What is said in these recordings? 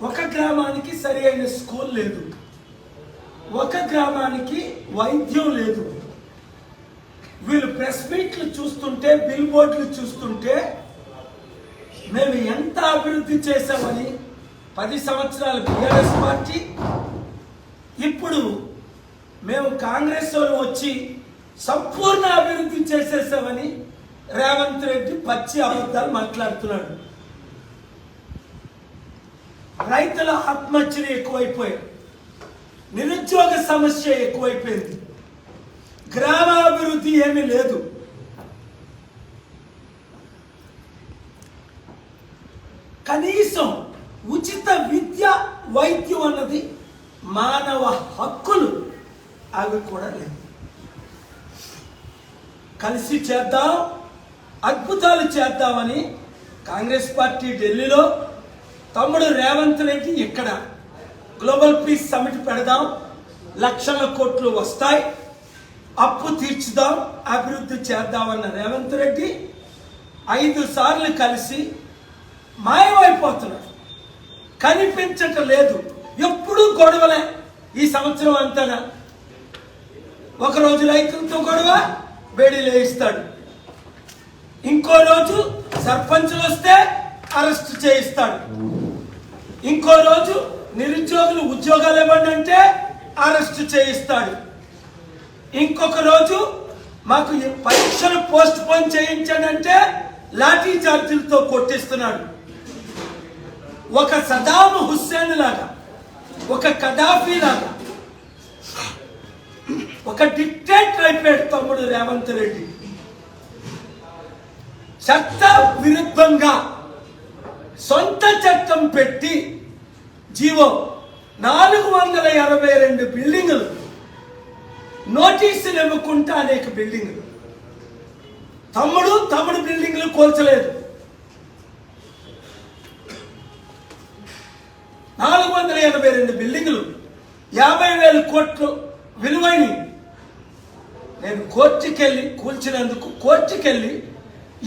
ఒక గ్రామానికి సరైన స్కూల్ లేదు, ఒక గ్రామానికి వైద్యం లేదు. వీళ్ళు ప్రెస్ మీట్లు చూస్తుంటే, బిల్ బోర్డులు చూస్తుంటే మేము ఎంత అభివృద్ధి చేశామని 10 సంవత్సరాల బీఆర్ఎస్ పార్టీ, ఇప్పుడు మేము కాంగ్రెస్ వాళ్ళు వచ్చి సంపూర్ణ అభివృద్ధి చేసేసామని రేవంత్ రెడ్డి పచ్చి అబద్ధాలు మాట్లాడుతున్నాడు. రైతుల ఆత్మహత్యలు ఎక్కువైపోయాయి, నిరుద్యోగ సమస్య ఎక్కువైపోయింది, గ్రామాభివృద్ధి ఏమీ లేదు. కనీసం ఉచిత విద్య, వైద్యం అన్నది మానవ హక్కులు, అవి కూడా లేవు. కలిసి చేద్దాం, అద్భుతాలు చేద్దామని కాంగ్రెస్ పార్టీ ఢిల్లీలో, తమ్ముడు రేవంత్ రెడ్డి ఇక్కడ గ్లోబల్ పీస్ సమిట్ పెడదాం, లక్షల కోట్లు వస్తాయి, అప్పు తీర్చుదాం, అభివృద్ధి చేద్దామన్న రేవంత్ రెడ్డి 5 సార్లు కలిసి మాయమైపోతున్నాడు, కనిపించటం లేదు. ఎప్పుడూ గొడవలే ఈ సంవత్సరం అంతగా. ఒకరోజు రైతులతో గొడవ, వేడి లేయిస్తాడు. ఇంకో రోజు సర్పంచులు వస్తే అరెస్ట్ చేయిస్తాడు. ఇంకో రోజు నిరుద్యోగులు ఉద్యోగాలు ఇవ్వండి అంటే అరెస్ట్ చేయిస్తాడు. ఇంకొక రోజు మాకు పరీక్షలు పోస్ట్ పోన్ చేయించండి అంటే లాఠీ చార్జీలతో కొట్టిస్తున్నాడు. ఒక సదాం హుస్సేన్ లాగా, ఒక కదాఫీ లాగా, ఒక డిక్టేటర్ అయిపోయాడు తమ్ముడు రేవంత్ రెడ్డి. చట్ట విరుద్ధంగా సొంత చట్టం పెట్టి జీవో 482 బిల్డింగులు, నోటీసులు ఇవ్వకుండా అనేక బిల్డింగులు. తమ్ముడు బిల్డింగులు కోల్చలేదు. 482 బిల్డింగులు, 50,000 కోట్లు విలువైన. నేను కోర్టుకెళ్ళి కూల్చినందుకు కోర్టుకెళ్ళి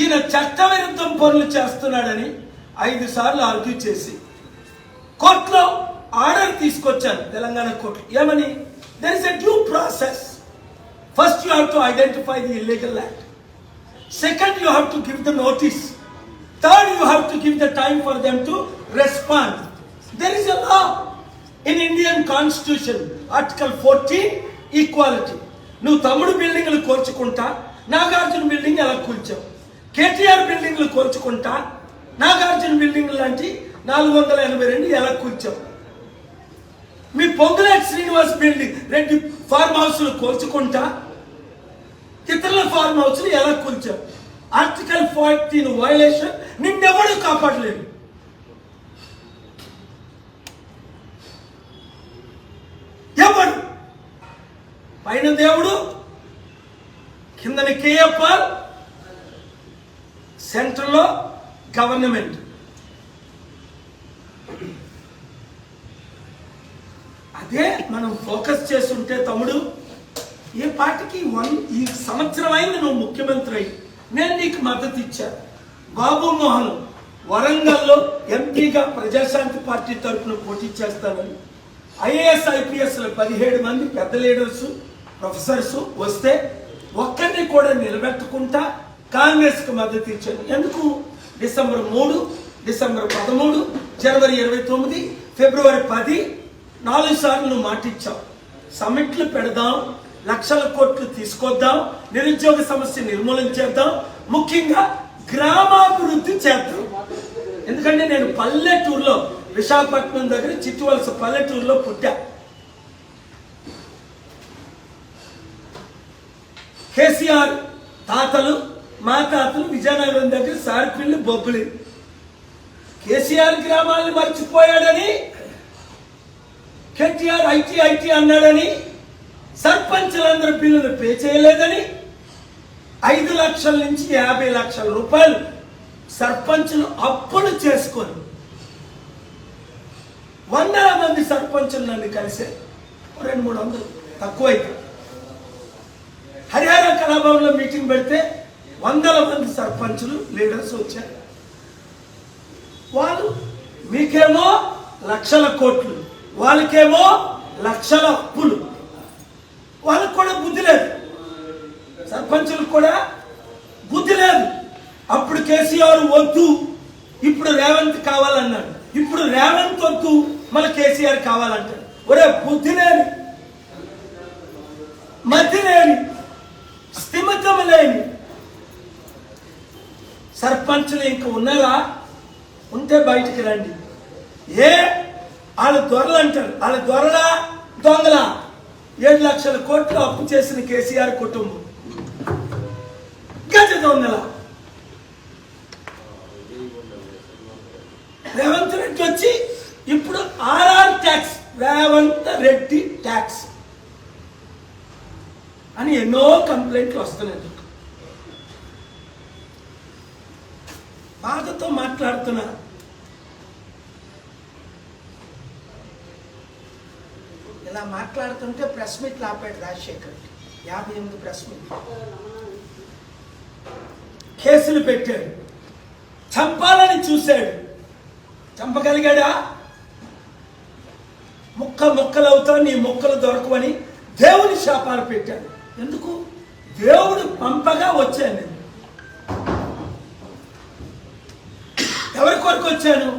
ఈయన చట్టవిరుద్ధం పనులు చేస్తున్నాడని 5 సార్లు ఆర్గ్యూ చేసి కోర్టులో ఆర్డర్ తీసుకొచ్చాను, తెలంగాణ కోర్టు. ఏమని? there is a due process. First you have to identify the illegal act. Second you have to give the notice. Third you have to give the time for them to respond. There is a law in Indian Constitution, Article 14, equality. నువ్వు తమ్ముడు బిల్డింగ్లు కోల్చుకుంటా, Nagarjuna building ఎలా కూల్చావు? కేటీఆర్ బిల్డింగ్లు కోల్చుకుంటా, Nagarjuna building లాంటి 482 ఎలా కూల్చావు? మీ Ponguleti Srinivas building, Reddy form హౌస్లు కోల్చుకుంటా, ఇతరుల form హౌస్లు ఎలా కూల్చావు? Article 14 violation. నిన్నెవడు కాపాడలేదు. ఎవడు? పైన దేవుడు, కిందని కేఎఫ్ఆర్, సెంట్రల్లో గవర్నమెంట్. అదే మనం ఫోకస్ చేస్తుంటే తమ్ముడు, ఏ పార్టీకి ఈ సంవత్సరం అయింది నువ్వు ముఖ్యమంత్రి అయ్యి, నేను నీకు మద్దతు ఇచ్చా. బాబు మోహన్ వరంగల్లో ఎంపీగా ప్రజాశాంతి పార్టీ తరఫున పోటీ చేస్తానని, ఐఏఎస్ ఐపీఎస్లు 17 మంది పెద్ద లీడర్స్, ప్రొఫెసర్స్ వస్తే ఒక్కరిని కూడా నిలబెట్టుకుంటా కాంగ్రెస్కి మద్దతు ఇచ్చాను. ఎందుకు? డిసెంబర్ 3, డిసెంబర్ 13, జనవరి 29, ఫిబ్రవరి 10, 4 సార్లు నువ్వు మాటిచ్చావు. సమిట్లు పెడదాం, లక్షల కోట్లు తీసుకొద్దాం, నిరుద్యోగ సమస్య నిర్మూలన చేద్దాం, ముఖ్యంగా గ్రామాభివృద్ధి చేద్దాం. ఎందుకంటే నేను పల్లెటూరులో, విశాఖపట్నం దగ్గర చిట్టువలస పల్లెటూరులో పుట్టా. కేసీఆర్ తాతలు, మా తాతలు విజయనగరం దగ్గర సారిపిల్లి, బొబ్బులి. కేసీఆర్ గ్రామాలను మర్చిపోయాడని, కేటీఆర్ ఐటీ అన్నాడని, సర్పంచులందరూ బిల్లులు పే చేయలేదని 5 లక్షల నుంచి 50 లక్షల రూపాయలు సర్పంచులు అప్పులు చేసుకొని 100 మంది సర్పంచులు నన్ను కలిసే 200-300 తక్కువైతే హరిహర కళాభవన్లో మీటింగ్ పెడితే 100 మంది సర్పంచులు లీడర్స్ వచ్చారు. వాళ్ళు మీకేమో లక్షల కోట్లు, వాళ్ళకేమో లక్షల అప్పులు. వాళ్ళకు కూడా బుద్ధి లేదు, సర్పంచులకు కూడా బుద్ధి లేదు. అప్పుడు కేసీఆర్ వద్దు, ఇప్పుడు రేవంత్ కావాలన్నాడు. ఇప్పుడు రేవంత్ వద్దు, మళ్ళీ కేసీఆర్ కావాలంటాడు. ఒరే బుద్ధి లేని, మతి లేని, స్థిమితం లేని సర్పంచులు ఇంక ఉన్నారా? ఉంటే బయటికి రండి. వాళ్ళు దొరలు అంటారు. వాళ్ళ దొరలా దొంగలా? 7 లక్షల కోట్లు అప్పు చేసిన కేసీఆర్ కుటుంబం గజ దొంగల. రేవంత్ రెడ్డి వచ్చి ఇప్పుడు RR tax, Revanth Reddy tax అని ఎన్నో కంప్లైంట్లు వస్తున్నాయి. బాధతో మాట్లాడుతున్నా. ఇలా మాట్లాడుతుంటే ప్రెస్ మీట్లు ఆపాడు రాజశేఖర్. 58 ప్రెస్ మీట్, కేసులు పెట్టాడు, చంపాలని చూశాడు. చంపగలిగాడా? ముక్కలవుతావు, నీ ముక్కలు దొరకవని దేవుని శాపాలు పెట్టాడు. ఎందుకు? దేవుడు పంపగా వచ్చాను నేను. ఎవరి కొరకు వచ్చాను?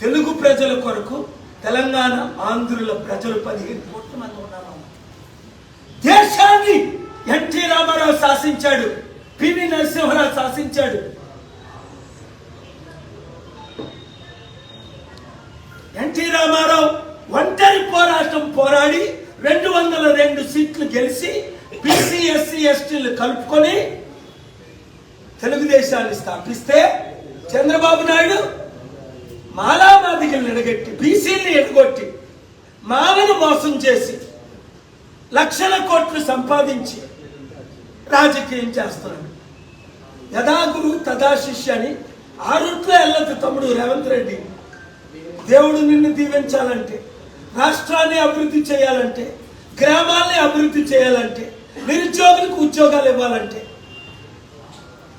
తెలుగు ప్రజల కొరకు. తెలంగాణ ఆంధ్రుల ప్రజలు 15 కోట్ల మంది ఉన్నారు. దేశాన్ని ఎన్టీ రామారావు శాసించాడు, పివి నరసింహరావు శాసించాడు. ఎన్టీ రామారావు ఒంటరి పోరాటం పోరాడి 202 సీట్లు గెలిచి బీసీ ఎస్సీ ఎస్టీలు కలుపుకొని తెలుగుదేశాన్ని స్థాపిస్తే చంద్రబాబు నాయుడు మాలామాదిగల్ని ఎడగొట్టి, బీసీని ఎడగొట్టి, మాలను మోసం చేసి లక్షల కోట్లు సంపాదించి రాజకీయం చేస్తున్నాడు. యథా గురు తథా శిష్య అని ఆ రూట్లో వెళ్ళదు తమ్ముడు రేవంత్ రెడ్డి. దేవుడు నిన్ను దీవించాలంటే, రాష్ట్రాన్ని అభివృద్ధి చేయాలంటే, గ్రామాల్ని అభివృద్ధి చేయాలంటే, నిరుద్యోగులకు ఉద్యోగాలు ఇవ్వాలంటే,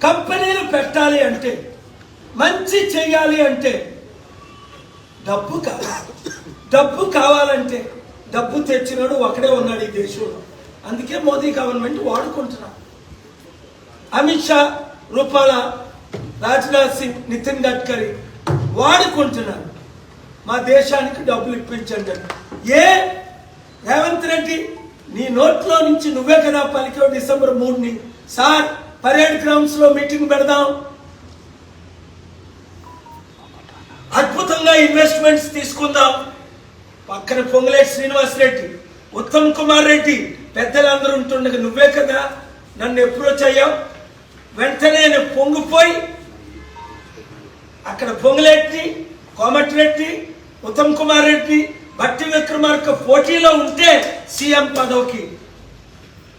కంపెనీలు పెట్టాలి అంటే, మంచి చేయాలి అంటే డబ్బు కావాలి. డబ్బు కావాలంటే డబ్బు తెచ్చినాడు ఒకడే ఉన్నాడు ఈ దేశంలో. అందుకే మోదీ గవర్నమెంట్ వాడుకుంటున్నాడు. అమిత్ షా, రూపాల, రాజ్నాథ్ సింగ్, నితిన్ గడ్కరీ వాడుకుంటున్నారు. మా దేశానికి డబ్బులు ఇప్పించండి. రేవంత్ రెడ్డి నీ నోట్లో నుంచి నువ్వే కదా పలికావు డిసెంబర్ 3ని, సార్ పరేడ్ గ్రౌండ్స్ లో మీటింగ్ పెడదాం, అద్భుతంగా ఇన్వెస్ట్మెంట్స్ తీసుకుందాం. పక్కన పొంగులేటి శ్రీనివాసరెడ్డి, ఉత్తమ్ కుమార్ రెడ్డి పెద్దలందరూ ఉంటుండగా నువ్వే కదా నన్ను అప్రోచ్ అయ్యావు. వెంటనే నేను పొంగిపోయి అక్కడ పొంగులేటి, కోమటిరెడ్డి, ఉత్తమ్ కుమార్ రెడ్డి, భట్టి విక్రమార్క పోటీలో ఉంటే సీఎం పదవికి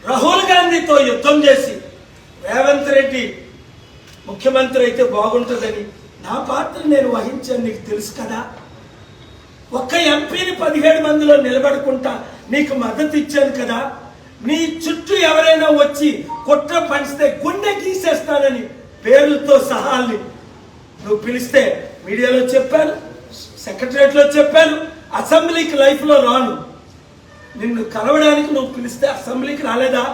రాహుల్ గాంధీతో యుద్ధం చేసి రేవంత్ రెడ్డి ముఖ్యమంత్రి అయితే బాగుంటుందని నా పాత్ర నేను వహించాను. నీకు తెలుసు కదా. ఒక్క ఎంపీని 17 మందిలో నిలబడుకుంటా నీకు మద్దతు ఇచ్చాను కదా. నీ చుట్టూ ఎవరైనా వచ్చి కుట్ర పంచితే గుండె గీసేస్తానని పేర్లతో సహాల్ని నువ్వు పిలిస్తే మీడియాలో చెప్పాను, సెక్రటరియట్లో చెప్పాను, అసెంబ్లీకి లైఫ్లో రాను. నిన్ను కలవడానికి నువ్వు పిలిస్తే అసెంబ్లీకి రాలేదా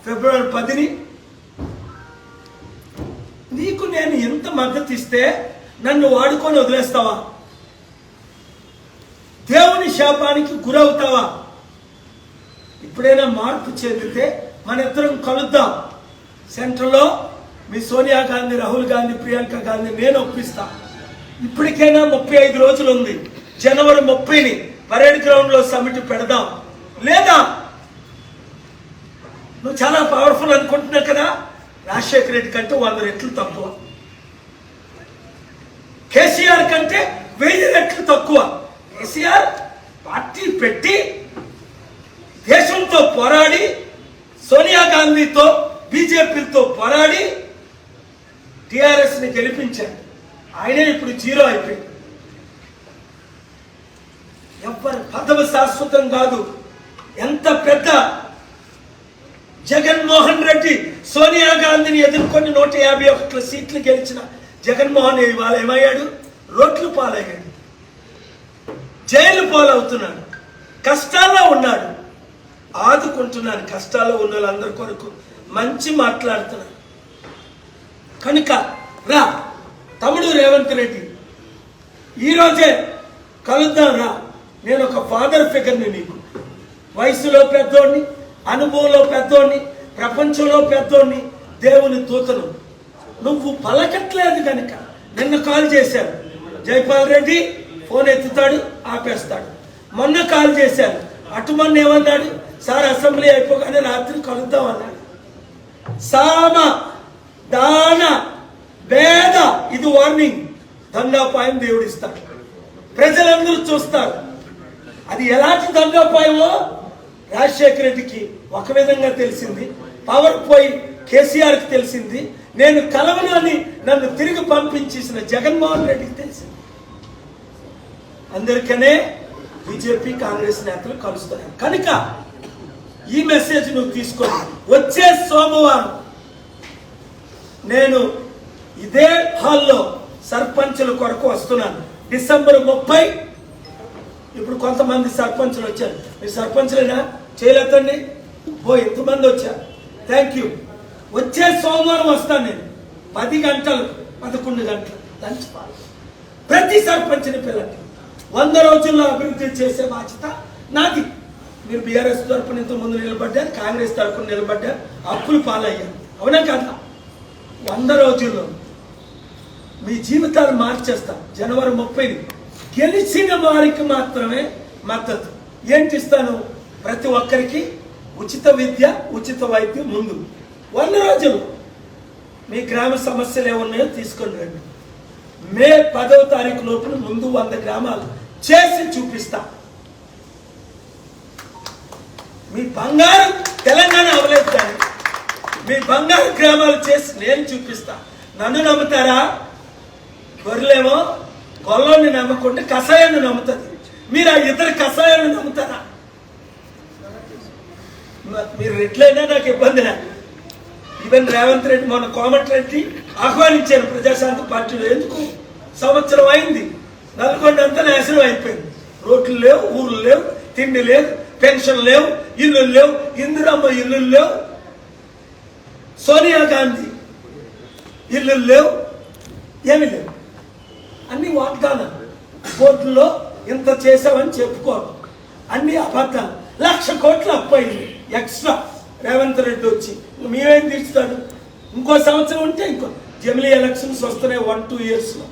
ఫిబ్రవరి 10ని? నీకు నేను ఎంత మద్దతు ఇస్తే నన్ను వాడుకొని వదిలేస్తావా? దేవుని శాపానికి గురవుతావా? ఇప్పుడైనా మార్పు చెందితే మన ఇద్దరం కలుద్దాం. సెంట్రల్లో మీ సోనియా గాంధీ, రాహుల్ గాంధీ, ప్రియాంక గాంధీ నేను ఒప్పిస్తా. ఇప్పటికైనా 35 రోజులు ఉంది. జనవరి 30ని పరేడ్ గ్రౌండ్ లో సమిట్ పెడదాం. లేదా నువ్వు చాలా పవర్ఫుల్ అనుకుంటున్నావు కదా, రాజశేఖర రెడ్డి కంటే 100 రెట్లు తక్కువ, కేసీఆర్ కంటే 1000 రెట్లు తక్కువ. కేసీఆర్ పార్టీ పెట్టి దేశంతో పోరాడి, సోనియా గాంధీతో, బీజేపీతో పోరాడి టిఆర్ఎస్ ని గెలిపించాడు. ఆయనే ఇప్పుడు 0 అయిపోయింది. ఎవ్వరు పదవి శాశ్వతం కాదు. ఎంత పెద్ద జగన్మోహన్ రెడ్డి సోనియా గాంధీని ఎదుర్కొని 151 సీట్లు గెలిచిన జగన్మోహన్ ఇవాళ ఏమయ్యాడు? రోడ్లు పాలయ్యాడు. జైలు పాలవుతున్నాడు, కష్టాల్లో ఉన్నాడు, ఆదుకుంటున్నాను. కష్టాల్లో ఉన్న వాళ్ళందరి కొరకు మంచి మాట్లాడుతున్నాను. కనుక రా తమ్ముడు రేవంత్ రెడ్డి, ఈరోజే కలుద్దాం రా. నేను ఒక ఫాదర్ ఫిగర్ని నీకు, వయసులో పెద్దోడిని, అనుభవంలో పెద్దోడిని, ప్రపంచంలో పెద్దోడిని, దేవుని దూతను. నువ్వు పలకట్లేదు కనుక నిన్న కాల్ చేశాను. జైపాల్ రెడ్డి ఫోన్ ఎత్తుతాడు, ఆపేస్తాడు. మొన్న కాల్ చేశాను, అటు మొన్న ఏమన్నాడు, సార్ అసెంబ్లీ అయిపోగానే రాత్రి కలుద్దాం అన్నాడు. సామ దాన వేద, ఇది వార్నింగ్. దండాపాయం దేవుడు ఇస్తాడు, ప్రజలందరూ చూస్తారు. అది ఎలాంటి దండాపాయమో రాజశేఖర రెడ్డికి ఒక విధంగా తెలిసింది, పవర్ పోయి కేసీఆర్కి తెలిసింది, నేను కలవను అని నన్ను తిరిగి పంపించేసిన జగన్మోహన్ రెడ్డికి తెలిసింది. అందరికనే బీజేపీ కాంగ్రెస్ నేతలు కలుస్తున్నారు. కనుక ఈ మెసేజ్ నువ్వు తీసుకొని వచ్చే సోమవారం నేను ఇదే హాల్లో సర్పంచుల కొరకు వస్తున్నాను. డిసెంబర్ 30. ఇప్పుడు కొంతమంది సర్పంచులు వచ్చారు. మీరు సర్పంచులైనా చేయలేదండి? ఎంతమంది వచ్చారు? Thank you. వచ్చే సోమవారం వస్తాను నేను. 10 గంటలు 11 గంటలు లంచ్ పాలు. ప్రతి సర్పంచ్ని పిల్లలు 100 రోజుల్లో అభివృద్ధి చేసే బాధ్యత నాది. మీరు బీఆర్ఎస్ తరఫున ఇంత ముందు నిలబడ్డారు, కాంగ్రెస్ తరఫున నిలబడ్డారు, అప్పులు పాలయ్యారు. అవునా కదా? 100 రోజుల్లో మీ జీవితాలు మార్చేస్తాం. జనవరి 30 గెలిచిన వారికి మాత్రమే మద్దతు. ఏంటి ఇస్తాను? ప్రతి ఒక్కరికి ఉచిత విద్య, ఉచిత వైద్యం. ముందు 100 రోజులు మీ గ్రామ సమస్యలు ఏమున్నాయో తీసుకొని రండి. మే 10వ తారీఖు లోపల ముందు 100 గ్రామాలు చేసి చూపిస్తా. మీ బంగారు తెలంగాణ అవలేదు కానీ మీ బంగారు గ్రామాలు చేసి నేను చూపిస్తా. నన్ను నమ్ముతారా? గొర్రెలేమో గొల్లోని నమ్మకుంటే కషాయాన్ని నమ్ముతుంది. మీరు ఆ ఇతర కషాయాన్ని నమ్ముతారా? మీరు రెడ్లైనా నాకు ఇబ్బంది లేదు. ఈవెన్ రేవంత్ రెడ్డి మొన్న కోమటిరెడ్డి ఆహ్వానించాను ప్రజాశాంతి పార్టీలో. ఎందుకు? సంవత్సరం అయింది, నల్గొండ అంతా నాశనం అయిపోయింది. రోడ్లు లేవు, ఊర్లు లేవు, తిండి లేదు, పెన్షన్ లేవు, ఇల్లు లేవు, ఇందిరమ్మ ఇల్లు లేవు, సోనియా గాంధీ ఇల్లు లేవు, ఏమి లేవు. అన్ని వాగ్దానం. కోర్టులో ఇంత చేసామని చెప్పుకోరు, అన్ని అబద్ధాలు. 1,00,000 కోట్లు అప్పయింది ఎక్స్ట్రా. రేవంత్ రెడ్డి వచ్చి మేమేం తీర్చుతాడు? ఇంకో సంవత్సరం ఉంటే ఇంకో జమిలీ ఎలక్షన్స్ వస్తున్నాయి 1-2 ఇయర్స్లో.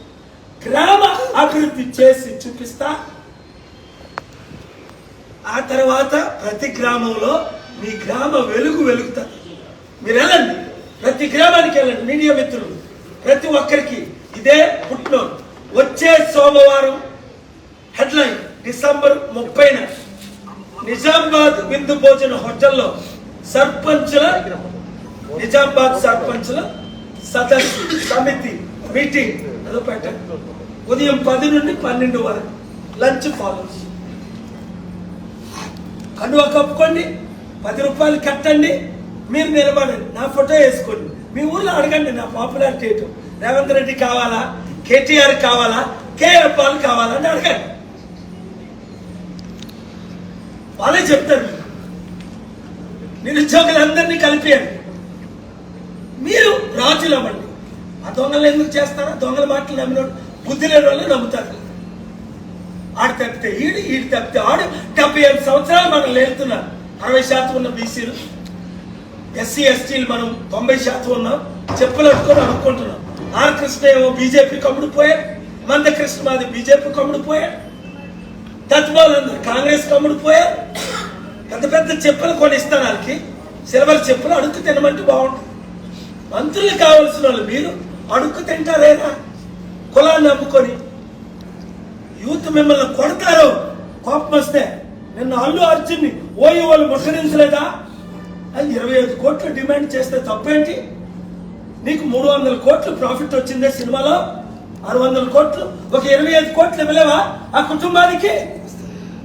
గ్రామ అభివృద్ధి చేసి చూపిస్తా. ఆ తర్వాత ప్రతి గ్రామంలో మీ గ్రామ వెలుగుతుంది. మీరు వెళ్ళండి, ప్రతి గ్రామానికి వెళ్ళండి. మీడియా మిత్రులు ప్రతి ఒక్కరికి ఇదే పుట్టినోడు. వచ్చే సోమవారం హెడ్లైన్ డిసెంబర్ 30న నిజామాబాద్ విందు భోజన హోటల్లో నిజామాబాద్ సర్పంచుల సదస్సు సమితి మీటింగ్ అదో పెట్టండి. ఉదయం 10 నుండి 12 వరకు లంచ్ ఫాలోస్. కండువా కప్పుకోండి, 10 రూపాయలు కట్టండి, మీరు నిలబడండి, నా ఫోటో వేసుకోండి. మీ ఊర్లో అడగండి నా పాపులారిటీ ఏంటో. రేవంత్ రెడ్డి కావాలా, కేటీఆర్ కావాలా, కేఎఫ్ వాళ్ళు కావాలా అని అడగండి. వాళ్ళే చెప్తారు. నిరుద్యోగులందరినీ కలిపేయండి. మీరు రాజులు అవ్వండి. ఆ దొంగలు ఎందుకు చేస్తారో? దొంగల మాటలు నమ్మినోడు బుద్ధి లేని వాళ్ళు నమ్ముతారు. ఆడు తప్పితే ఈడు తప్పితే ఆడు. 75 సంవత్సరాలు మనం లేలుతున్నాం. 60% ఉన్న బీసీలు, ఎస్సీ ఎస్టీలు మనం 90% ఉన్నాం. చెప్పులు అట్టుకొని అనుకుంటున్నాం. ఆర్ కృష్ణ ఏమో బీజేపీ కమ్ముడు పోయాడు, మందకృష్ణ మాది బీజేపీ కమ్ముడు పోయాడు, తత్వాలందరూ కాంగ్రెస్ కమ్ముడు పోయారు. పెద్ద పెద్ద చెప్పులు కొని ఇస్తాను వాళ్ళకి, సిల్వర్ చెప్పులు. అడుక్కు తినమంటే బాగుంటుంది. మంత్రులు కావాల్సిన వాళ్ళు మీరు అడుక్కు తింటారేనా? కులాన్ని నమ్ముకొని యూత్ మిమ్మల్ని కొడతారు. కోపం వస్తే నిన్న అల్లు అర్జున్ని వాళ్ళు ముట్టరించలేదా? అది 25 కోట్లు డిమాండ్ చేస్తే తప్పేంటి? నీకు 300 కోట్లు ప్రాఫిట్ వచ్చిందే సినిమాలో, 600 కోట్లు, ఒక 25 కోట్లు ఇవ్వలేవా ఆ కుటుంబానికి?